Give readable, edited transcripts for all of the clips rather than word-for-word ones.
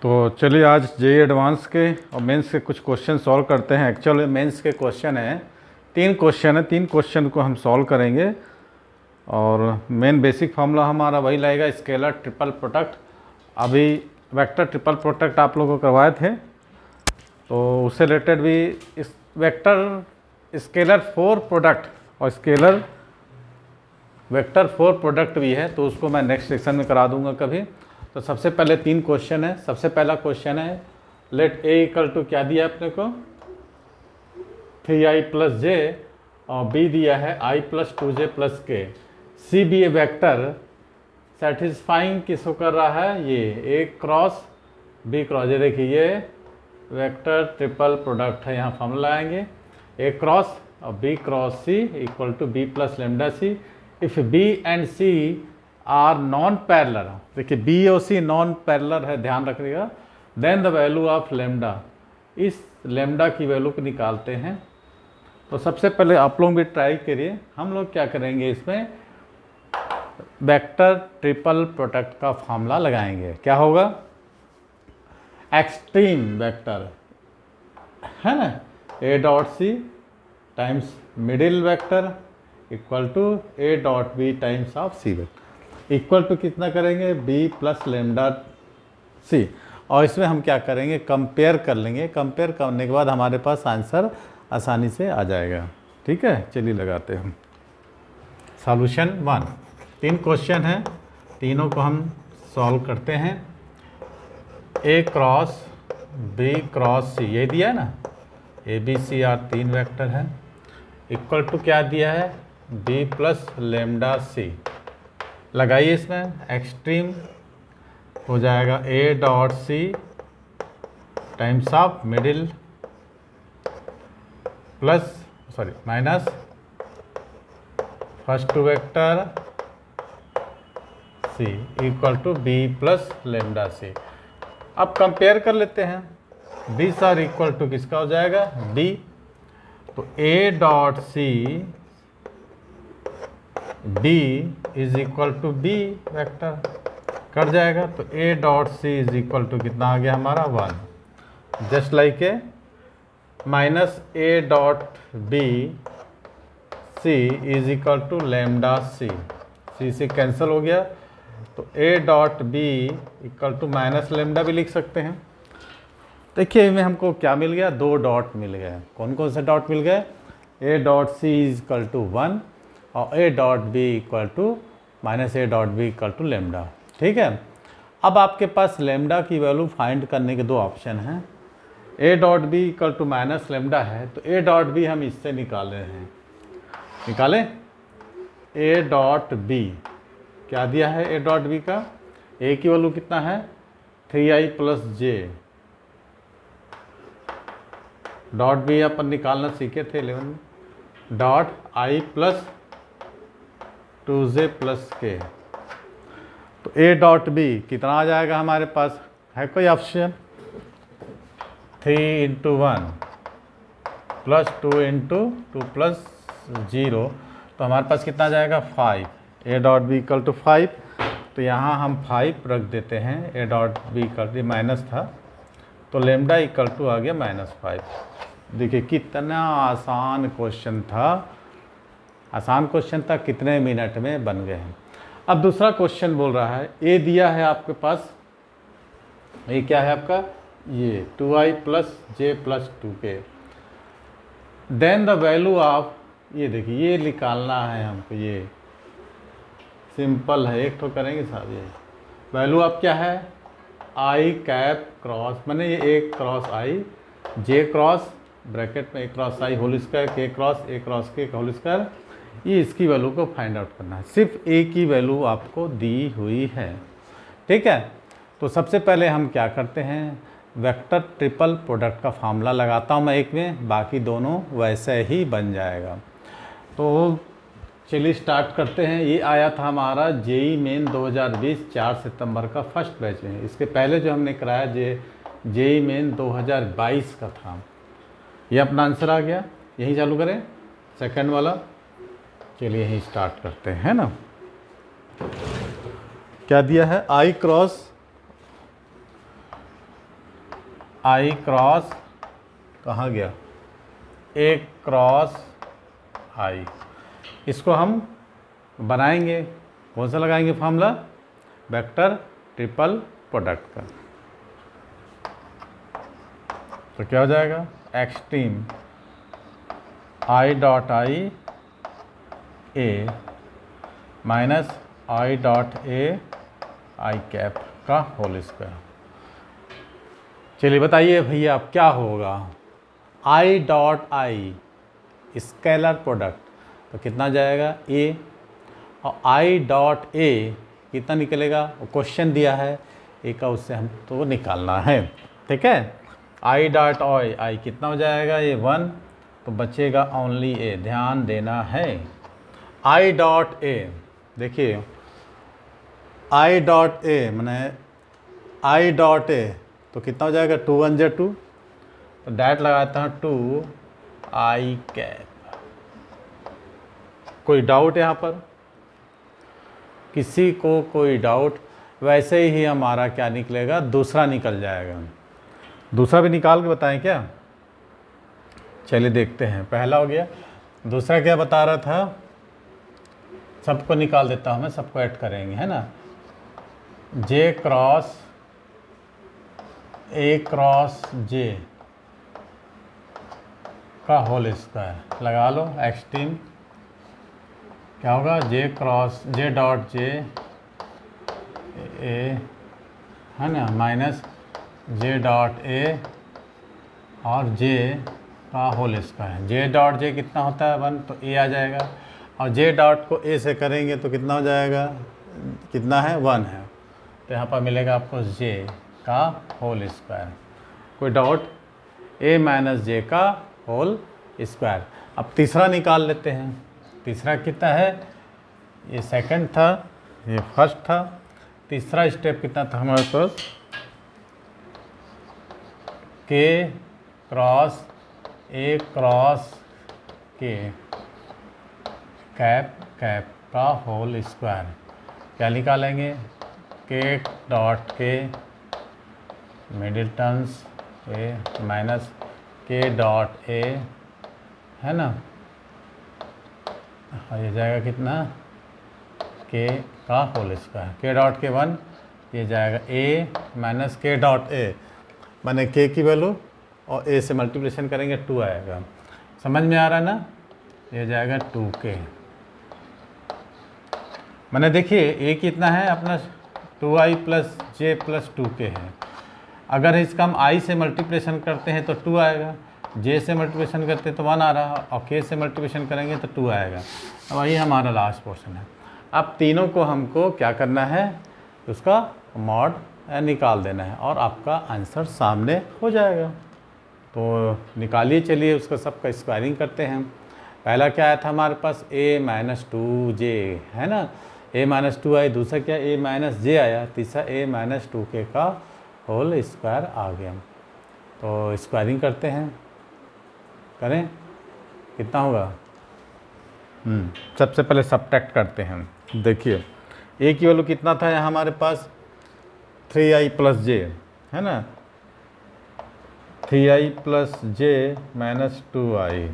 तो चलिए आज जेईई एडवांस के और मेंस के कुछ क्वेश्चन सॉल्व करते हैं। एक्चुअली मेंस के क्वेश्चन हैं, 3 क्वेश्चन है, 3 क्वेश्चन को हम सॉल्व करेंगे। और मेन बेसिक फार्मूला हमारा वही लगेगा, स्केलर ट्रिपल प्रोडक्ट। अभी वेक्टर ट्रिपल प्रोडक्ट आप लोगों को करवाए थे, तो उससे रिलेटेड भी इस वेक्टर स्केलर 4 प्रोडक्ट और स्केलर वेक्टर 4 प्रोडक्ट भी है, तो उसको मैं नेक्स्ट सेक्शन में करा दूंगा कभी। तो सबसे पहले 3 क्वेश्चन है। सबसे पहला क्वेश्चन है, लेट ए इक्वल टू क्या दिया अपने को 3i प्लस जे, और बी दिया है i प्लस 2j प्लस के। सी बी ए वैक्टर सेटिस्फाइंग किसको कर रहा है, ये ए क्रॉस बी क्रॉस। ये देखिए ये वेक्टर ट्रिपल प्रोडक्ट है, यहाँ फॉर्मूला लगाएंगे ए क्रॉस और B cross C equal to B plus lambda C. If B and C are non parallel, देखिए बी और सी नॉन पैरेलल है, ध्यान रखिएगा। Then the value of lambda, इस लेमडा की वैल्यू को निकालते हैं। तो सबसे पहले आप लोग भी ट्राई करिए। हम लोग क्या करेंगे, इसमें वेक्टर ट्रिपल प्रोडक्ट का फार्मूला लगाएंगे। क्या होगा, एक्सट्रीम वेक्टर है ना, A dot C times middle vector equal to A dot B times of C vector, equal to कितना करेंगे बी प्लस लेमडा सी। और इसमें हम क्या करेंगे, कंपेयर कर लेंगे। कंपेयर करने के बाद हमारे पास आंसर आसानी से आ जाएगा। ठीक है, चलिए लगाते हैं हम सॉल्यूशन 1। 3 क्वेश्चन हैं, तीनों को हम सॉल्व करते हैं। ए क्रॉस बी क्रॉस सी, ये दिया है ना, A B C are 3 vector है, इक्वल टू क्या दिया है बी प्लस लेमडा सी। लगाइए, इसमें एक्सट्रीम हो जाएगा ए dot C times of middle plus minus first vector c equal to B plus lambda c. अब कंपेयर कर लेते हैं। बी सार इक्वल टू किसका हो जाएगा बी, तो ए dot c b is equal to b vector cut जाएगा। तो ए dot C is equal to कितना आ गया हमारा 1, just like a minus A dot b c is equal to lambda c, c से कैंसिल हो गया। तो ए dot B equal to minus lambda भी लिख सकते हैं। देखिए इनमें हमको क्या मिल गया, 2 डॉट मिल गए। कौन कौन से डॉट मिल गए, A dot C is equal to 1 और A dot B equal to minus A dot B equal to lambda. ठीक है, अब आपके पास लेमडा की वैल्यू फाइंड करने के 2 ऑप्शन हैं। A dot B equal to minus lambda है, तो ए डॉट बी हम इससे निकाल रहे हैं। निकालें, ए डॉट बी क्या दिया है, ए डॉट बी का ए की वैल्यू कितना है 3i प्लस जे, डॉट बी अपन निकालना सीखे थे 11 में, dot I plus 2j plus के। तो ए डॉट बी कितना आ जाएगा हमारे पास, है कोई option 3 into 1 plus 2 into 2 plus 0, तो हमारे पास कितना आ जाएगा 5। A dot B equal to 5, तो यहाँ हम 5 रख देते हैं। A dot B equal to minus था, तो लेमडा इक्वल टू आ गया -5। देखिए कितना आसान क्वेश्चन था, आसान क्वेश्चन था, कितने मिनट में बन गए हैं। अब दूसरा क्वेश्चन बोल रहा है, ए दिया है आपके पास, ये क्या है आपका, ये 2i plus J plus 2k। Then the value of, ये देखिए ये निकालना है हमको, ये सिंपल है, एक तो करेंगे साहब। ये वैल्यू ऑफ क्या है, आई कैप क्रॉस, मैंने ये ए क्रॉस आई, जे क्रॉस ब्रैकेट में ए क्रॉस आई होल स्क्वायर, के क्रॉस ए क्रॉस के होल स्क्वायर, ये इसकी वैल्यू को फाइंड आउट करना है। सिर्फ ए की वैल्यू आपको दी हुई है। ठीक है, तो सबसे पहले हम क्या करते हैं, वेक्टर ट्रिपल प्रोडक्ट का फार्मूला लगाता हूँ मैं एक में, बाकी दोनों वैसे ही बन जाएगा। तो चलिए स्टार्ट करते हैं। ये आया था हमारा जेईई मेन 2020 4 सितंबर का फर्स्ट बैच में। इसके पहले जो हमने कराया जेईई मेन 2022 का था। ये अपना आंसर आ गया, यहीं चालू करें सेकंड वाला। चलिए यहीं स्टार्ट करते हैं ना। क्या दिया है, आई क्रॉस आई क्रॉस कहाँ गया, ए क्रॉस आई। इसको हम बनाएंगे, कौन सा लगाएंगे फॉर्मूला, वेक्टर ट्रिपल प्रोडक्ट का। तो क्या हो जाएगा, extreme I dot I A minus I dot A I cap का होल स्क्वायर। चलिए बताइए भैया अब क्या होगा, I dot I scalar product तो कितना जाएगा ए, और आई डॉट ए कितना निकलेगा, क्वेश्चन दिया है ए का, उससे हम तो निकालना है। ठीक है, आई डॉट आई कितना हो जाएगा, ये 1, तो बचेगा ओनली ए, ध्यान देना है। आई डॉट ए देखिए, आई डॉट ए मैंने आई डॉट ए तो कितना हो जाएगा, 2 1 जा 2, तो डैट लगाता हूँ 2 आई कैप। कोई डाउट यहाँ पर, किसी को कोई डाउट, वैसे ही हमारा क्या निकलेगा, दूसरा निकल जाएगा। दूसरा भी निकाल के बताएं क्या, चलिए देखते हैं। पहला हो गया, दूसरा क्या बता रहा था, सबको निकाल देता हूँ मैं, सबको ऐड करेंगे, है ना। जे क्रॉस ए क्रॉस जे का होल स्क्वायर लगा लो, एक्सट्रीम क्या होगा, जे क्रॉस जे डॉट जे ए, है ना, माइनस जे डॉट ए और जे का whole square. J dot J कितना होता है 1, तो ए आ जाएगा, और जे डॉट को ए से करेंगे तो कितना हो जाएगा, कितना है 1 है, तो यहाँ पर मिलेगा आपको जे का होल स्क्वायर। कोई डाउट, ए माइनस जे का होल स्क्वायर। अब तीसरा निकाल लेते हैं, तीसरा कितना है, ये सेकंड था, ये फर्स्ट था, तीसरा स्टेप कितना था हमारे पास, के क्रॉस ए क्रॉस के कैप कैप का होल स्क्वायर। क्या निकालेंगे, के डॉट के मिडिल टर्म्स ए माइनस के डॉट ए, है ना, और ये जाएगा कितना, के का होल स्क्वायर। के डॉट के 1, ये जाएगा ए माइनस के डॉट ए, माने के की वैल्यू और ए से मल्टीप्लिकेशन करेंगे 2 आएगा। समझ में आ रहा है ना, ये जाएगा 2k। मैंने देखिए ए कितना है अपना 2i plus J plus 2k है। अगर इसका हम i से मल्टीप्लिकेशन करते हैं तो 2 आएगा, j से मल्टीप्लिकेशन करते हैं तो 1 आ रहा, और k से मल्टीप्लिकेशन करेंगे तो 2 आएगा। अब वही हमारा लास्ट पोर्शन है। अब तीनों को हमको क्या करना है, उसका मॉड निकाल देना है और आपका आंसर सामने हो जाएगा। तो निकालिए, चलिए उसका सबका स्क्वायरिंग करते हैं। पहला क्या आया था हमारे पास, a माइनस 2j, है ना, a माइनस 2 आई, दूसरा क्या a माइनस j आया, तीसरा a माइनस 2k का होल स्क्वायर आ गया। तो स्क्वायरिंग करते हैं, करें, कितना होगा, सबसे पहले सब्ट्रैक्ट करते हैं। देखिए a की वैल्यू कितना था यहाँ हमारे पास, 3i प्लस j, है ना, 3i plus j minus 2i,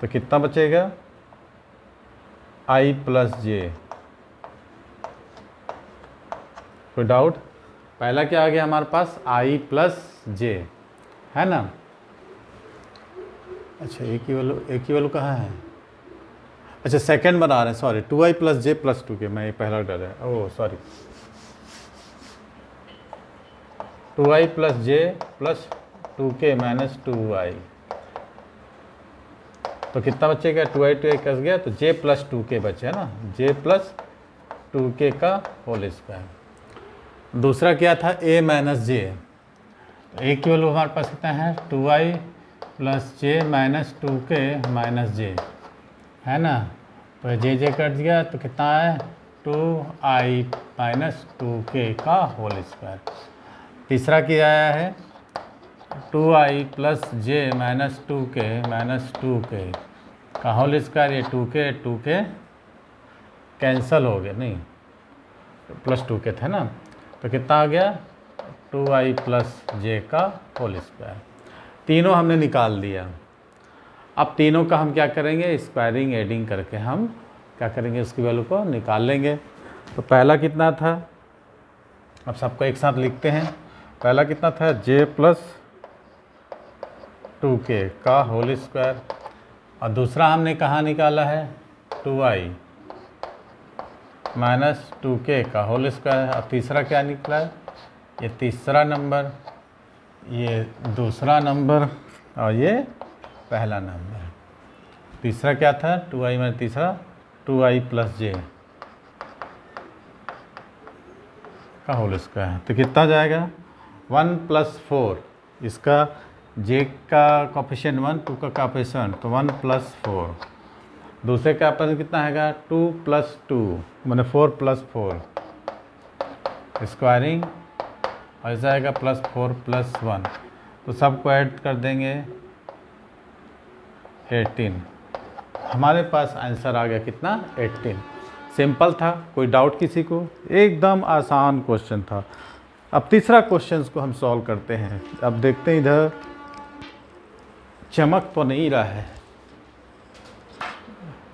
तो कितना बचेगा, i प्लस j। कोई डाउट, पहला क्या आ गया हमारे पास, i प्लस j, है ना। अच्छा ए की वैल्यू कहाँ है, अच्छा सेकंड बना रहे हैं, sorry, 2i plus j plus 2k, मैं ये पहला डर है, oh sorry, 2i plus j plus 2k minus 2i, तो कितना बचेगा, 2i 2i कस गया, तो j प्लस 2k बचे, है ना, j प्लस 2k का होल स्क्वायर। दूसरा क्या था, a माइनस j, तो a की वैल्यू हमारे पास कितना है, 2i plus j minus 2k minus j, है ना, तो j कट गया तो कितना है, 2i माइनस 2k का होल स्क्वायर। तीसरा क्या आया है, 2i plus j minus 2k minus 2k का होल स्क्वायर। ये 2k कैंसल हो गया, नहीं प्लस 2k था ना, तो कितना आ गया, 2i प्लस जे का होल स्क्वायर। तीनों हमने निकाल दिया। अब तीनों का हम क्या करेंगे, स्क्वायरिंग एडिंग करके हम क्या करेंगे, उसकी वैल्यू को निकाल लेंगे। तो पहला कितना था, अब सबको एक साथ लिखते हैं। पहला कितना था, j प्लस 2k का होल स्क्वायर, और दूसरा हमने कहाँ निकाला है, 2i माइनस 2k का होल स्क्वायर। और तीसरा क्या निकला है, ये तीसरा नंबर, ये दूसरा नंबर, और ये पहला नंबर। तीसरा क्या था, 2i माइनस तीसरा 2i प्लस जे का होल स्क्वायर। तो कितना जाएगा, 1 प्लस 4, इसका j का कोफिशिएंट 1, 2 का कोफिशिएंट, तो 1 प्लस 4। दूसरे का पर कितना आएगा, 2 प्लस 2 मैंने 4 प्लस 4 स्क्वायरिंग, और ऐसा आएगा प्लस 4 प्लस 1। तो सबको ऐड कर देंगे 18। हमारे पास आंसर आ गया कितना, 18। सिंपल था, कोई डाउट किसी को, एकदम आसान क्वेश्चन था। अब तीसरा क्वेश्चन को हम सॉल्व करते हैं। अब देखते हैं, इधर चमक तो नहीं रहा है,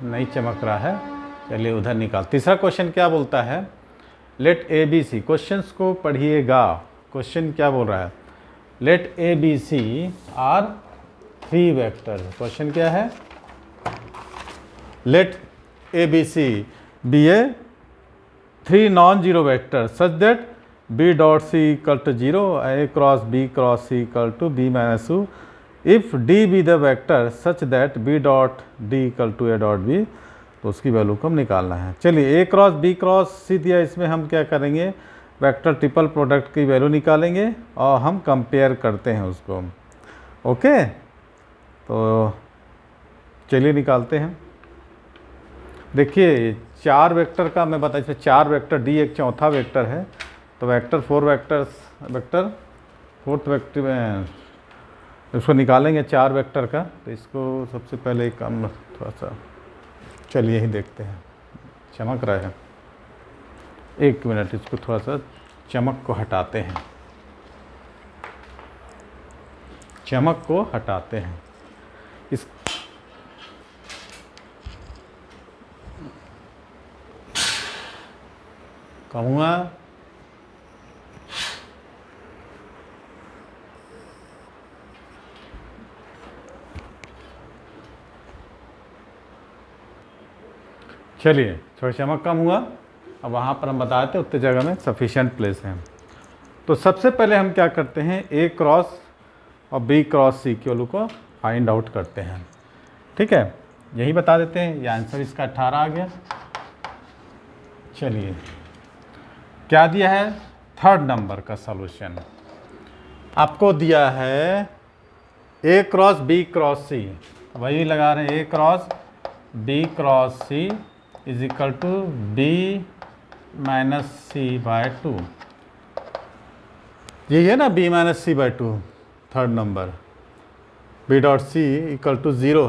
नहीं चमक रहा है, चलिए उधर निकाल। तीसरा क्वेश्चन क्या बोलता है, let A B C, questions को पढ़िएगा। क्वेश्चन क्या बोल रहा है, let A B C are 3 vector. Question क्या है, let A B C B A 3 non zero vector such that B dot C equal to 0, A cross B cross C equal to B minus U, if D be the vector such that B dot D equal to A dot B. तो उसकी value को हम निकालना है। चलिए, ए cross B cross सी दिया, इसमें हम क्या करेंगे, वेक्टर ट्रिपल प्रोडक्ट की वैल्यू निकालेंगे और हम कंपेयर करते हैं उसको। ओके, तो चलिए निकालते हैं। देखिए 4 वेक्टर का मैं बता, इसमें 4 वेक्टर, डी एक चौथा वेक्टर है, तो वेक्टर 4 वेक्टर फोर्थ वेक्टर में इसको निकालेंगे 4 वेक्टर का। तो इसको सबसे पहले कम थोड़ा सा, चलिए ही देखते हैं, चमक रहा है, 1 मिनट, इसको थोड़ा सा चमक को हटाते हैं, चमक को हटाते हैं। इस कहूँगा चलिए, थोड़ा चमक कम हुआ। अब वहाँ पर हम बताए थे उतनी जगह में सफिशिएंट प्लेस है। तो सबसे पहले हम क्या करते हैं, ए क्रॉस और बी क्रॉस सी की वैल्यू को फाइंड आउट करते हैं। ठीक है, यही बता देते हैं। ये आंसर इसका 18 आ गया। चलिए, क्या दिया है, 3rd नंबर का सॉल्यूशन आपको दिया है, a cross B cross c, वही लगा रहे हैं, ए cross B cross c is equal to B minus c by 2। यही है ना, b minus c by 2, 3rd number, b dot C equal to 0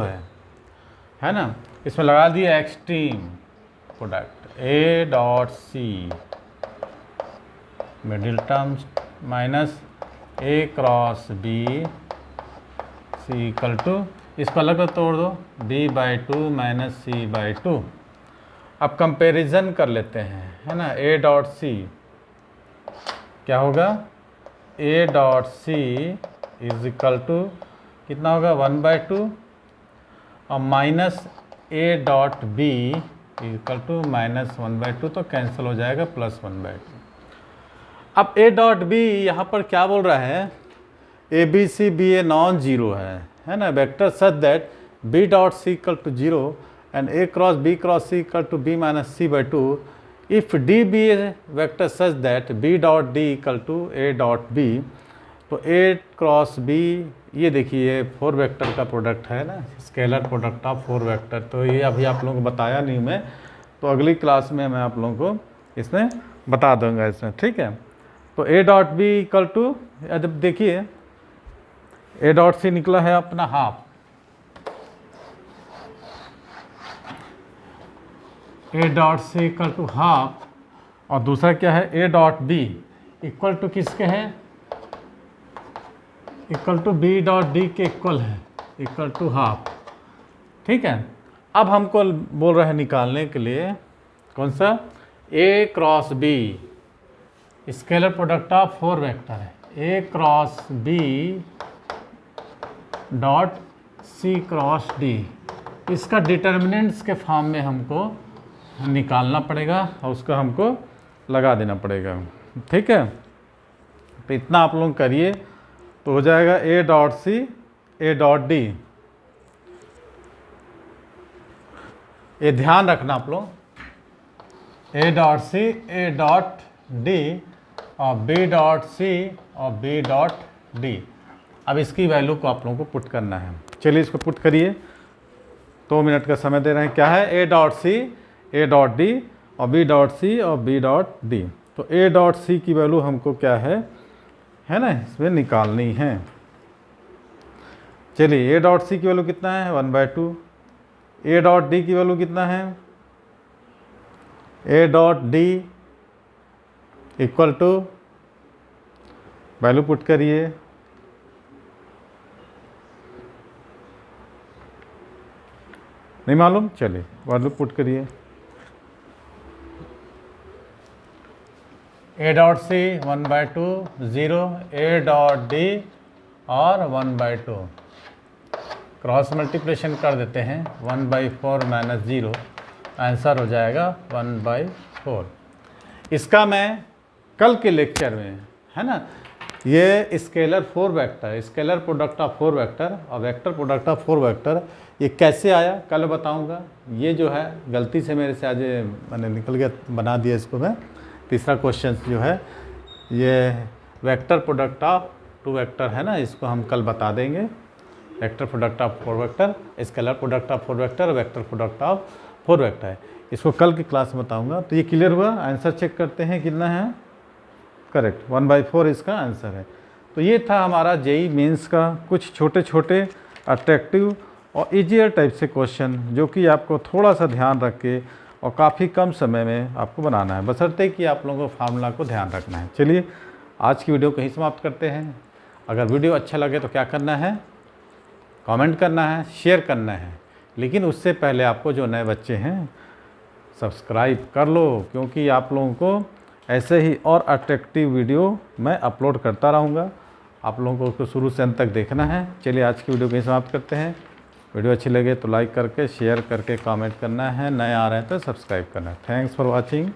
है ना। इसमें लगा दिया extreme product, a dot c middle terms minus a cross b c equal to, इसको अलग तोड़ दो, b by 2 minus C by 2। अब कंपैरिजन कर लेते हैं, है ना। a डॉट सी क्या होगा, a dot C is equal to कितना होगा, 1 बाई 2, और minus a dot b equal to minus 1 by 2, तो कैंसिल हो जाएगा, प्लस 1 बाई 2। अब a डॉट b यहाँ पर क्या बोल रहा है, A B C B A non zero है ना, vector such that B dot C equal to 0 and A cross B cross C equal to B minus C by 2, if D be a vector such that B dot D equal to A dot B. तो A cross B, ये देखिए 4 vector का product है ना, scalar product of 4 vector. तो ये अभी आप लोगों को बताया नहीं मैं, तो अगली क्लास में मैं आप लोगों को इसमें बता दूंगा इसमें, ठीक है। तो ए डॉट बी इक्वल टू, जब देखिए ए डॉट सी निकला है अपना half, A dot C equal to half, और दूसरा क्या है, A dot B equal to किसके है, equal to B dot D के इक्वल है, इक्वल टू हाफ। ठीक है, अब हमको बोल रहे हैं निकालने के लिए कौन सा, a cross b, scalar product of 4 vector है, a cross b dot c cross d. इसका डिटर्मिनेंट्स के फॉर्म में हमको निकालना पड़ेगा और उसका हमको लगा देना पड़ेगा। ठीक है, तो इतना आप लोग करिए तो हो जाएगा ए dot C A dot D. ये ध्यान रखना आप लोग, A dot C A dot D और बी डॉट सी और बी डॉट डी। अब इसकी वैल्यू को आप लोगों को पुट करना है। चलिए इसको पुट करिए, 2 मिनट का समय दे रहे हैं। क्या है, A dot C A dot D और बी डॉट सी और बी डॉट डी। तो ए डॉट सी की वैल्यू हमको क्या है ना, इसमें निकालनी है। चलिए ए डॉट सी की वैल्यू कितना है, 1/2। ए डॉट डी की वैल्यू कितना है, A dot D equal to, value put करिए, नहीं मालूम, चलिए वैल्यू पुट करिए। A dot C 1/2 0, A dot D और 1/2, क्रॉस मल्टीप्लिकेशन कर देते हैं, 1/4 माइनस 0, आंसर हो जाएगा 1/4। इसका मैं कल के लेक्चर में, है ना, ये scalar 4 vector, scalar product of 4 vector और वेक्टर प्रोडक्ट ऑफ 4 वेक्टर ये कैसे आया कल बताऊंगा। ये जो है गलती से मेरे से आज मैंने निकल गया, बना दिया इसको मैं। तीसरा क्वेश्चन जो है ये वेक्टर प्रोडक्ट ऑफ 2 वेक्टर है ना, इसको हम कल बता देंगे। Vector product of 4 vector, scalar product of 4 vector, vector product of 4 vector है, इसको कल की क्लास में बताऊंगा। तो ये क्लियर हुआ। आंसर चेक करते हैं कितना है, करेक्ट 1/4 इसका आंसर है। तो ये था हमारा जेईई मेंस का कुछ छोटे छोटे अट्रैक्टिव और ईजियर टाइप से क्वेश्चन, जो कि आपको थोड़ा सा ध्यान रख के और काफ़ी कम समय में आपको बनाना है, बशर्ते कि आप लोगों को फार्मूला को ध्यान रखना है। चलिए आज की वीडियो को यहीं समाप्त करते हैं। अगर वीडियो अच्छा लगे तो क्या करना है, कमेंट करना है, शेयर करना है, लेकिन उससे पहले आपको जो नए बच्चे हैं सब्सक्राइब कर लो, क्योंकि आप लोगों को ऐसे ही और अट्रैक्टिव वीडियो मैं अपलोड करता रहूँगा। आप लोगों को शुरू से अंत तक देखना है। चलिए आज की वीडियो को यहीं समाप्त करते हैं। वीडियो अच्छी लगे तो लाइक करके, शेयर करके, कमेंट करना है। नए आ रहे हैं तो सब्सक्राइब करना है। Thanks for watching.